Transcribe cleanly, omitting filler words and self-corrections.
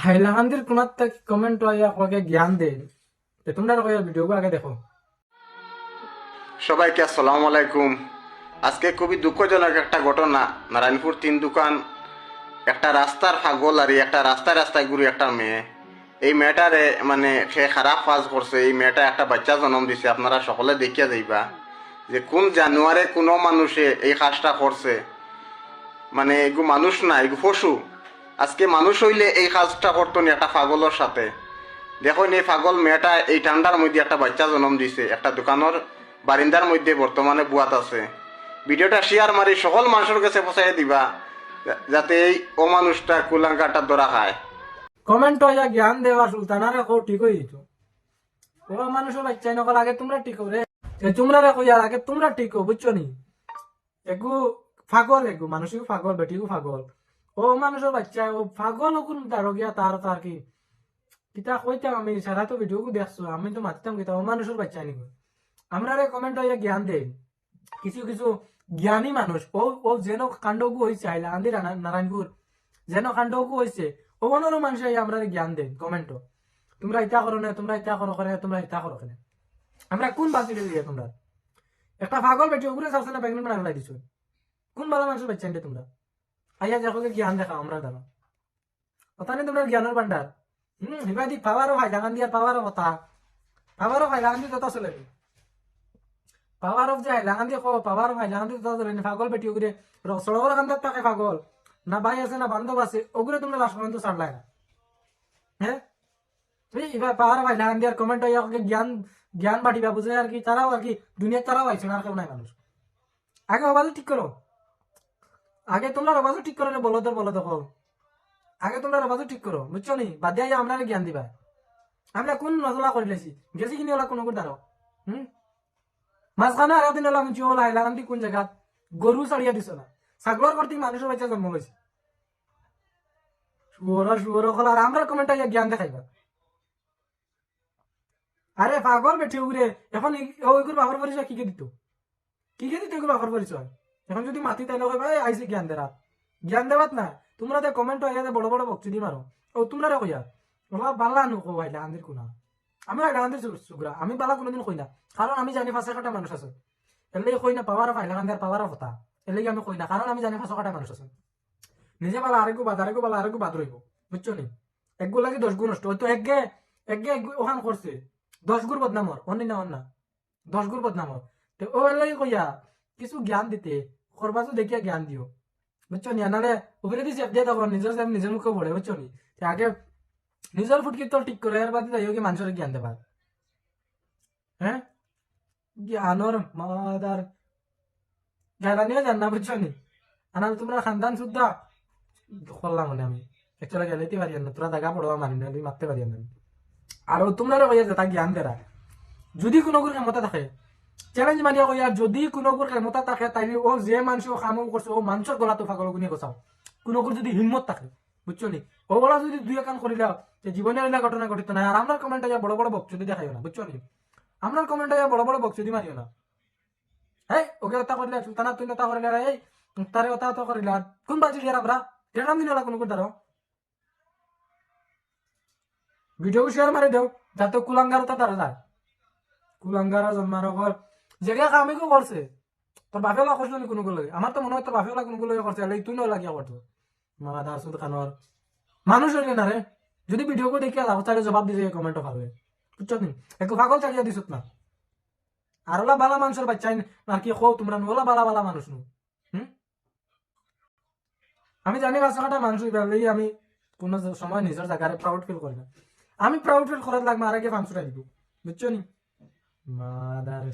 হাইলাকান্দির কোনার থেকে কমেন্ট আইয়া কয়েক জ্ঞান দেন তোমরা কয়েক ভিডিও আগে দেখো। সবাইকে আসসালামু আলাইকুম। আজকে খুবই দুঃখজনক একটা ঘটনা। নারায়ণপুর 3 দোকান একটা রাস্তার ফাগল আর একটা রাস্তায় রাস্তায় ঘুরে একটা মেয়ে, এই মেয়েটারে মানে সে খারাপ কাজ করছে। এই মেয়েটা একটা বাচ্চা জন্ম দিছে। আপনারা সকলে দেখিয়া যাইবা যে কোন জানুয়ারে কোনো মানুষে এই কাজটা করছে। মানে এগু মানুষ না, এগু পশু। আজকে মানুষ হইলে এই কাজটা করতো না একটা পাগলের সাথে। দেখুন এই পাগল মেয়েটা এই ঠান্ডার মধ্যে একটা বাচ্চা জন্ম দিছে, একটা দোকানের বারিন্দার মধ্যে বর্তমানে বুয়াত আছে। ভিডিওটা শেয়ার মারি সকল মানুষের কাছে পৌঁছাই দিবা যাতে এই অমানুষটা কুলাঙ্কারটা ধরা খায়। কমেন্ট আইয়া জ্ঞান দেওয়া সুলতানারে কো ঠিক হয়ে যেত। ও মানুষের বাচ্চাই নকল আগে তোমরা ঠিক রে, তোমরা রে কইয়ার আগে তোমরা ঠিক বুঝছো নি। এগু পাগল, এগু মানুষও পাগল, বেটিও পাগল। ও মানুষের বাচ্চা ও পাগল কোন তার গিয়া তার কি কিতা কইতাম আমি সারা তো ভিডিও দেখছো, আমি তো মাতিতাম কিতা ও মানুষের বাচ্চা নিব। আমরা রে কমেন্ট আইয়া জ্ঞান দেন কিছু কিছু জ্ঞানী মানুষ। ও ও যেন কাণ্ডগু হয়েছে হাইলাকান্দি নারায়ণপুর, যেন কাণ্ডগু হয়েছে ও অন্য মানুষ আমরা জ্ঞান দেন কমেন্ট। তোমরা ইতা করো না, তোমরা ইতা করো করে, তোমরা ইতা করো কেন? আমরা কোন বাঁচি দিয়ে তোমরা একটা পাগল বেটি ওগুলো সারছে না প্রেগনেন্ট বানা ফেলাই দিছো। কোন ভালো মানুষের বাচ্চা আনতে তোমরা আইয়া দেখো জ্ঞান দেখাও আমরা দাঁড়া কথা নেই তোমরা জ্ঞানের ভান্ডার। হিবাদি পাওয়ারও হাইলাকান দিয়ার পাওয়ারও কথা, পাওয়ারও হাইলাকান দিয়ে তত চলে পাওয়ার অফ যে হাইলাকান দিয়ে পাওয়ার অফ হাইলাকান দিয়ে তত চলে পাগল বেটি ওগুলো সড়কের কান্দার থাকে পাগল না, ভাই আছে না বান্ধব আছে, ওগুলো তোমরা লাস্ট পর্যন্ত ছাড়লাই না। হ্যাঁ এবার পাওয়ার অফ হাইলাকান দিয়ার কমেন্ট হইয়া জ্ঞান জ্ঞান বাটিবা বুঝে আর কি, তারাও আর কি দুনিয়ার তারাও আইছে না, আর কেউ নাই মানুষ। আগে অবাজ ঠিক করো, আগে তোমরা অবাজ ঠিক করো, বলো তো আগে তোমরা অবাজ ঠিক করো বুঝছো নি, বাদ দিয়ে আমরা জ্ঞান দিবা। আমরা কোন নজলা করে লেছি গেছি কিনি ওলা কোনো করে দাঁড়ো। মাঝখানে আরো দিন ওলা মুচি ওলা হাইলাকান দি কোন জায়গা গরু ছাড়িয়া দিছ না, ছাগলর করতে মানুষের বাচ্চা জন্ম হয়েছে। শুয়োর হল আর আমরা কমেন্ট আইয়া জ্ঞান দেখাইবা। আরে পাগল বেঠি উগরে এখন ওইগুলো বাপর পরিচয় কি দিত, কি দিত ওইগুলো বাপর পরিচয়। এখন যদি মাতি তাইলে ভাই আইসি জ্ঞান দেরা, জ্ঞান দেওয়াত না তোমরা তো কমেন্ট আইয়া বড় বড় বকচি দি মারো। ও তোমরা রে কইয়া ওলা বালা নুকো হাইলাকান্দির কোনা, আমি হাইলাকান্দির চুগরা, আমি বালা কোনোদিন কই না, কারণ আমি জানি ফাঁসা কাটা মানুষ আছে। এলে কই না পাওয়ার অফ হাইলাকান্দির পাওয়ার অফ কথা, এলে আমি কই না কারণ আমি জানি ফাঁসা কাটা মানুষ আছে। নিজে বালা আরেকু বালা আরেকু বাদ রইব বুঝছো নি। এক গু লাগে 10 গুণ নষ্ট হয়তো একগে ওখান করছে 10 গুণ বদনামর অন্য না 10 গুণ বদনামর। তো ও এলাই কইয়া কিছু জ্ঞান দিতে করবাজও দেখিয়া জ্ঞান দিও বুঝছো নি, নাহলে উপরে দিয়ে চেপ দিয়ে তখন নিজের মুখে পড়ে বুঝছো নি। আগে নিজের ফুটকি তো ঠিক করে এর বাদে যাইও কি মানুষের জ্ঞান দেবা। হ্যাঁ জ্ঞানর মাদার জ্ঞানিও জান না বুঝছো নি, আনাল তোমরা খানদান শুদ্ধা করলাম মানে আমি একচুয়ালি গেলেতে পারি না, তোরা জায়গা পড়বা মানি না, মারতে পারি না। আর তোমরা কইয়া যে তা জ্ঞান দেরা যদি কোনো ক্ষমতা থাকে চ্যালেঞ্জ মানিয়া কইয়া যদি কোনো ক্ষমতা থাকে তাই ও যে মানুষ কাম করছে ও মানুষের গলা তো ফাগল গুনিয়ে গছাও। কোনো যদি হিম্মত থাকে বুঝছো নি, ও বলা যদি দুই কান করিলা যে জীবনের এলা ঘটনা ঘটিত না। আর আপনার কমেন্ট বড় বড় বকচুদি দেখাইও না বুঝছো নি, আপনার কমেন্ট বড় বড় বকচুদি মারিও না। হ্যাঁ ওকে হত্যা করিলা সুলতানা তুই হত্যা করিলা এই তারে হত্যা করিলা কোন বাজি দিয়ে আমরা এরকম দিন কোনো করে দাঁড়াও। ভিডিও শেয়ার মারি দেও যাতে কুলাঙ্গারতা তারা যায়, কুলাঙ্গারা জন্মার ঘর জায়গা কামি কেউ করছে তোর বাপে ওলা করছিল নি কোনো গুলো, আমার তো মনে হয় তোর বাপে ওলা কোনো গুলো করছে তুই না লাগিয়া করতো মা দাসুদ খানোর মানুষ হইলে না রে। যদি ভিডিও করে দেখিয়া যাবো তাহলে জবাব দিছে কমেন্টও পাবে বুঝছো নি, একটু পাগল চালিয়া দিছ না। আর ওলা বালা মানুষের বাচ্চাই আর কি কো তোমরা ওলা বালা বালা মানুষ নু। আমি জানি কাছাকাটা মানুষ হইলে আমি কোনো সময় নিজের জায়গায় প্রাউড ফিল করি না। আমি প্রাউড ফিল করার লাগবে আর আগে ফাংশন দিব বুঝছো নি মাদার